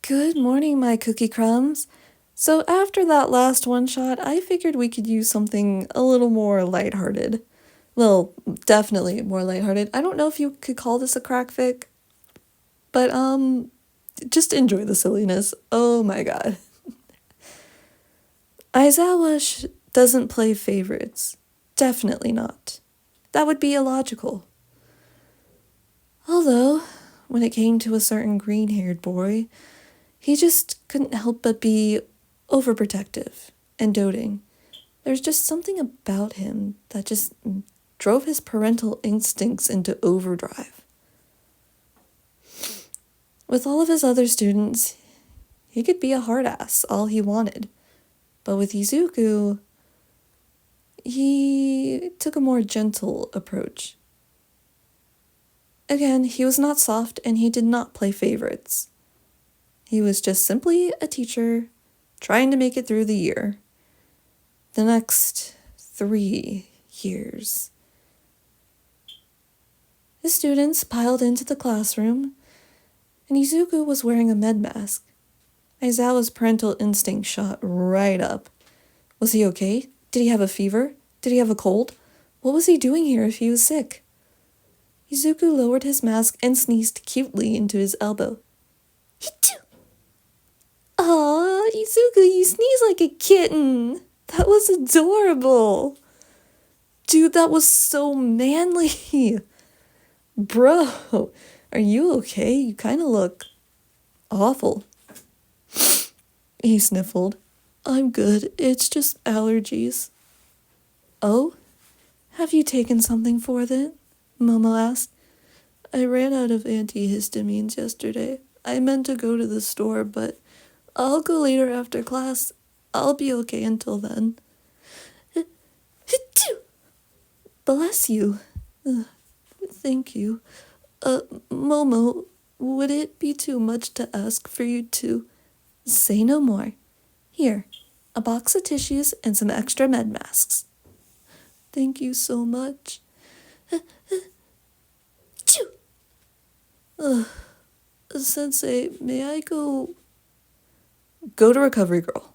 Good morning, my cookie crumbs. So after that last one shot, I figured we could use something a little more lighthearted. Well, definitely more lighthearted. I don't know if you could call this a crack fic, but just enjoy the silliness. Oh my god. Aizawa doesn't play favorites. Definitely not. That would be illogical. Although, when it came to a certain green-haired boy, he just couldn't help but be overprotective and doting. There's just something about him that just drove his parental instincts into overdrive. With all of his other students, he could be a hard ass all he wanted. But with Izuku, he took a more gentle approach. Again, he was not soft and he did not play favorites. He was just simply a teacher trying to make it through the year. The next 3 years. The students piled into the classroom, and Izuku was wearing a med mask. Aizawa's parental instinct shot right up. Was he okay? Did he have a fever? Did he have a cold? What was he doing here if he was sick? Izuku lowered his mask and sneezed cutely into his elbow. Hichoo! Aw, Izuku, you sneeze like a kitten. That was adorable. Dude, that was so manly. Bro, are you okay? You kind of look awful. He sniffled. I'm good. It's just allergies. Oh? Have you taken something for that? Momo asked. I ran out of antihistamines yesterday. I meant to go to the store, but I'll go later after class. I'll be okay until then. Bless you. Thank you. Momo, would it be too much to ask for you to say no more? Here, a box of tissues and some extra med masks. Thank you so much. Sensei, may I go to Recovery Girl?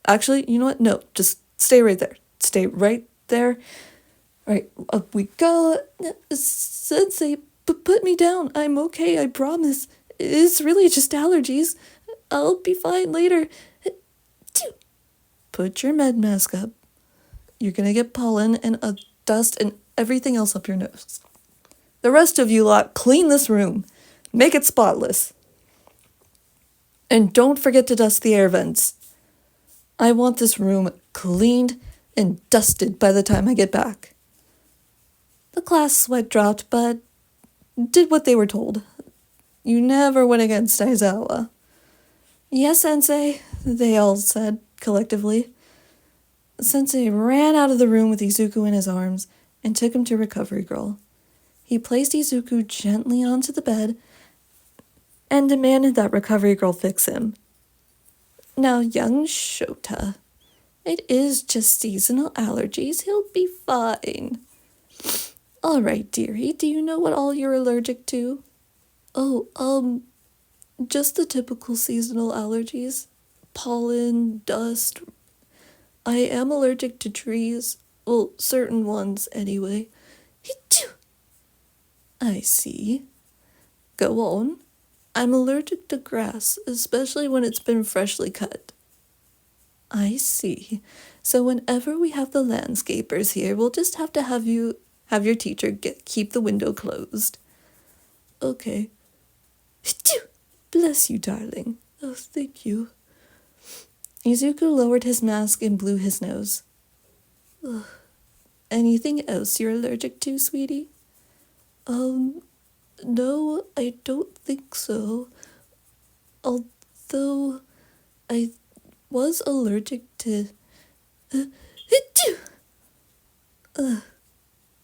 Actually, you know what? No, just stay right there. Stay right there. Right, up we go. Sensei, put me down. I'm okay, I promise. It's really just allergies. I'll be fine later. Put your med mask up. You're gonna get pollen and dust and everything else up your nose. The rest of you lot, clean this room. Make it spotless. And don't forget to dust the air vents. I want this room cleaned and dusted by the time I get back. The class sweat dropped, but did what they were told. You never went against Aizawa. Yes, Sensei, they all said collectively. Sensei ran out of the room with Izuku in his arms and took him to Recovery Girl. He placed Izuku gently onto the bed and demanded that Recovery Girl fix him. Now, young Shota, it is just seasonal allergies. He'll be fine. All right, dearie, do you know what all you're allergic to? Oh, just the typical seasonal allergies. Pollen, dust. I am allergic to trees. Well, certain ones, anyway. I see. Go on. I'm allergic to grass, especially when it's been freshly cut. I see. So whenever we have the landscapers here, we'll just have to have your teacher keep the window closed. Okay. Bless you, darling. Oh, thank you. Izuku lowered his mask and blew his nose. Ugh. Anything else you're allergic to, sweetie? No, I don't think so. Although I was allergic to...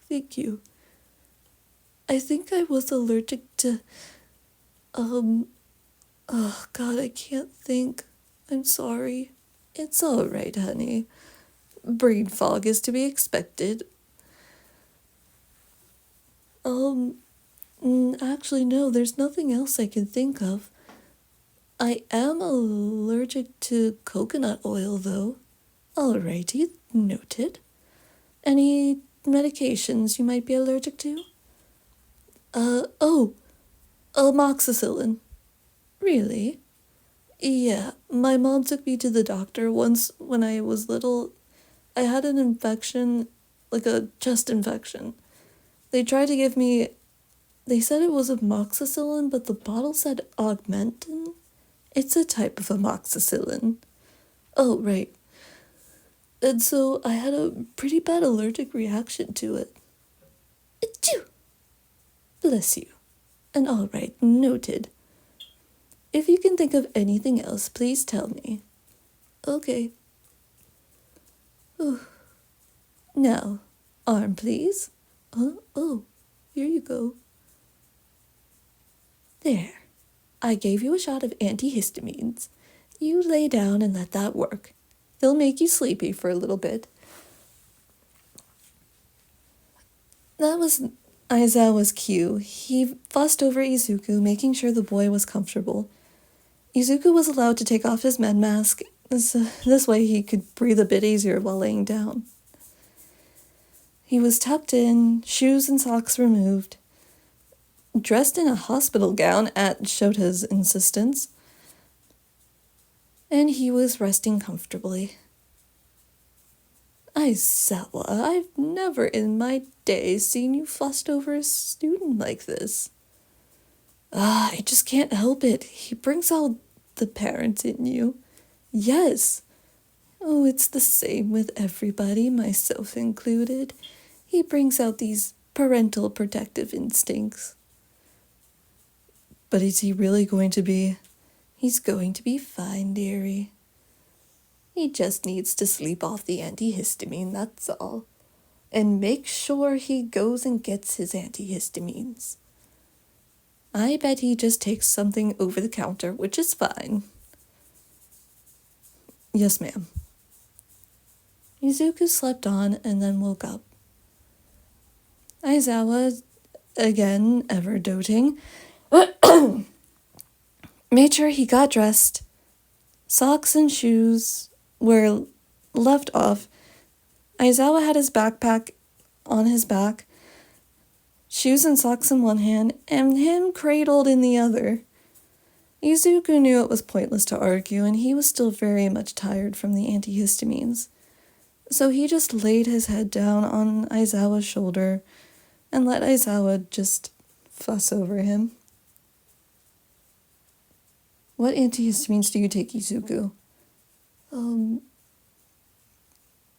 Thank you. I think I was allergic to... Oh, God, I can't think. I'm sorry. It's all right, honey. Brain fog is to be expected. Actually, no, there's nothing else I can think of. I am allergic to coconut oil, though. Alrighty, noted. Any medications you might be allergic to? Oh, amoxicillin. Really? Yeah, my mom took me to the doctor once when I was little. I had an infection, like a chest infection. They tried to give me, they said it was amoxicillin, but the bottle said augmentin. It's a type of amoxicillin. Oh, right. And so I had a pretty bad allergic reaction to it. Achoo! Bless you. And all right, noted. If you can think of anything else, please tell me. Okay. Ooh. Now, arm, please. Oh, here you go. There. I gave you a shot of antihistamines. You lay down and let that work. They'll make you sleepy for a little bit. That was Aizawa's cue. He fussed over Izuku, making sure the boy was comfortable. Izuku was allowed to take off his med mask. This way he could breathe a bit easier while laying down. He was tucked in, shoes and socks removed, dressed in a hospital gown at Shota's insistence, and he was resting comfortably. Aizawa, I've never in my days seen you fussed over a student like this. I just can't help it. He brings out the parent in you. Yes. Oh, it's the same with everybody, myself included. He brings out these parental protective instincts. But is he really going to be? He's going to be fine, dearie. He just needs to sleep off the antihistamine, that's all. And make sure he goes and gets his antihistamines. I bet he just takes something over the counter, which is fine. Yes, ma'am. Izuku slept on and then woke up. Aizawa, again, ever doting, made sure he got dressed. Socks and shoes were left off. Aizawa had his backpack on his back, shoes and socks in one hand, and him cradled in the other. Izuku knew it was pointless to argue, and he was still very much tired from the antihistamines. So he just laid his head down on Aizawa's shoulder and let Aizawa just fuss over him. What antihistamines do you take, Izuku?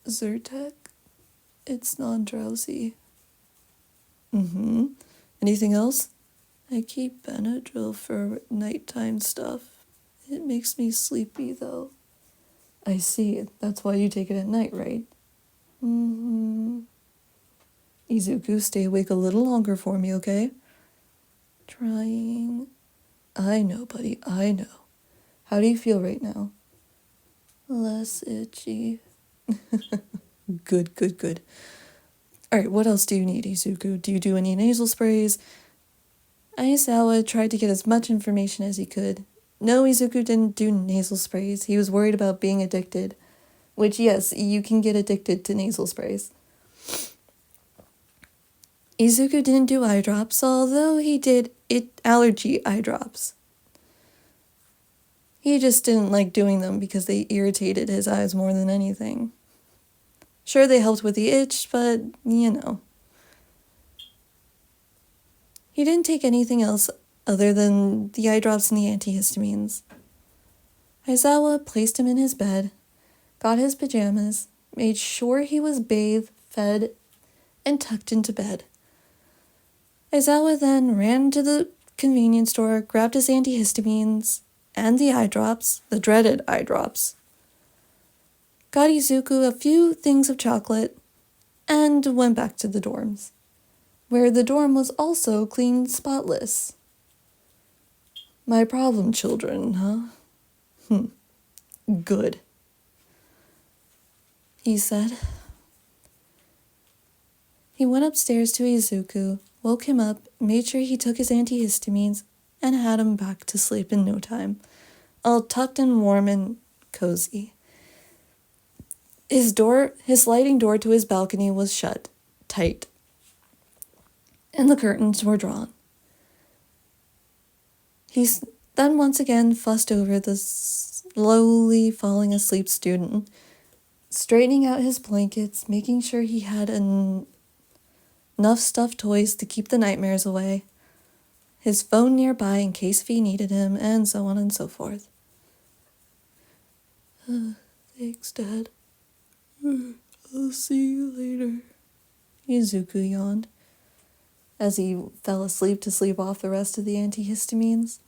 Zyrtec? It's non-drowsy. Anything else? I keep Benadryl for nighttime stuff. It makes me sleepy, though. I see. That's why you take it at night, right? Izuku, stay awake a little longer for me, okay? Trying. I know, buddy, I know. How do you feel right now? Less itchy. Good. Alright, what else do you need, Izuku? Do you do any nasal sprays? Aizawa tried to get as much information as he could. No, Izuku didn't do nasal sprays. He was worried about being addicted. Which, yes, you can get addicted to nasal sprays. Izuku didn't do eye drops, although he did allergy eye drops. He just didn't like doing them because they irritated his eyes more than anything. Sure, they helped with the itch, but, you know. He didn't take anything else other than the eye drops and the antihistamines. Aizawa placed him in his bed, got his pajamas, made sure he was bathed, fed, and tucked into bed. Aizawa then ran to the convenience store, grabbed his antihistamines and the eye drops, the dreaded eye drops, got Izuku a few things of chocolate, and went back to the dorms, where the dorm was also clean, spotless. My problem children, huh? Good, he said. He went upstairs to Izuku, woke him up, made sure he took his antihistamines, and had him back to sleep in no time. all tucked and warm and cozy. His sliding door to his balcony was shut tight, and the curtains were drawn. He then once again fussed over the slowly falling asleep student, straightening out his blankets, making sure he had enough stuffed toys to keep the nightmares away, his phone nearby in case if he needed him, and so on and so forth. Thanks, Dad. I'll see you later. Izuku yawned as he fell asleep to sleep off the rest of the antihistamines.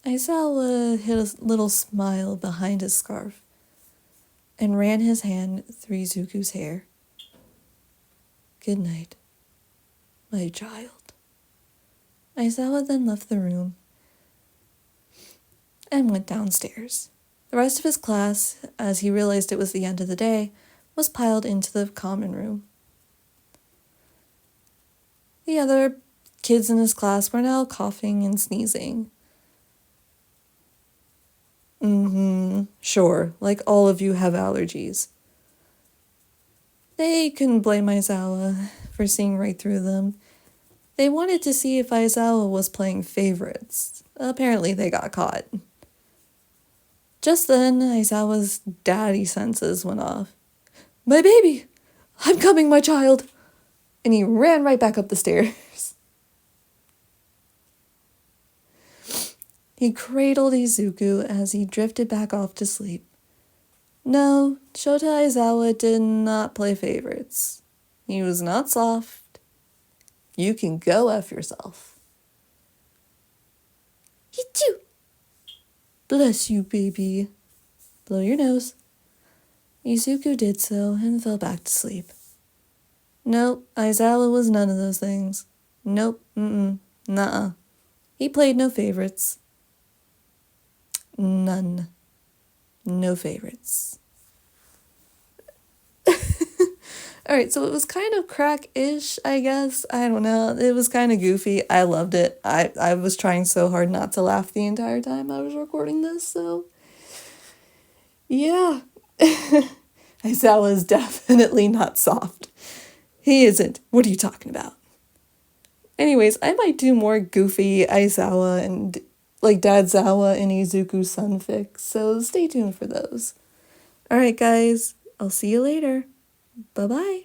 Aizawa hid a little smile behind his scarf and ran his hand through Izuku's hair. Good night, my child. Aizawa then left the room and went downstairs. The rest of his class, as he realized it was the end of the day, was piled into the common room. The other kids in his class were now coughing and sneezing. Sure, like all of you have allergies. They couldn't blame Aizawa for seeing right through them. They wanted to see if Aizawa was playing favorites. Apparently they got caught. Just then, Aizawa's daddy senses went off. My baby! I'm coming, my child! And he ran right back up the stairs. He cradled Izuku as he drifted back off to sleep. No, Shota Aizawa did not play favorites. He was not soft. You can go F yourself. Hichu! Bless you, baby. Blow your nose. Izuku did so and fell back to sleep. Nope, Aizawa was none of those things. Nope, nuh-uh. He played no favorites. None. No favorites. Alright, so it was kind of crack-ish, I guess. I don't know. It was kind of goofy. I loved it. I was trying so hard not to laugh the entire time I was recording this, so... yeah. Aizawa is definitely not soft. He isn't. What are you talking about? Anyways, I might do more goofy Aizawa and like Dadzawa and Izuku sunfics, so stay tuned for those. Alright guys, I'll see you later. Bye-bye.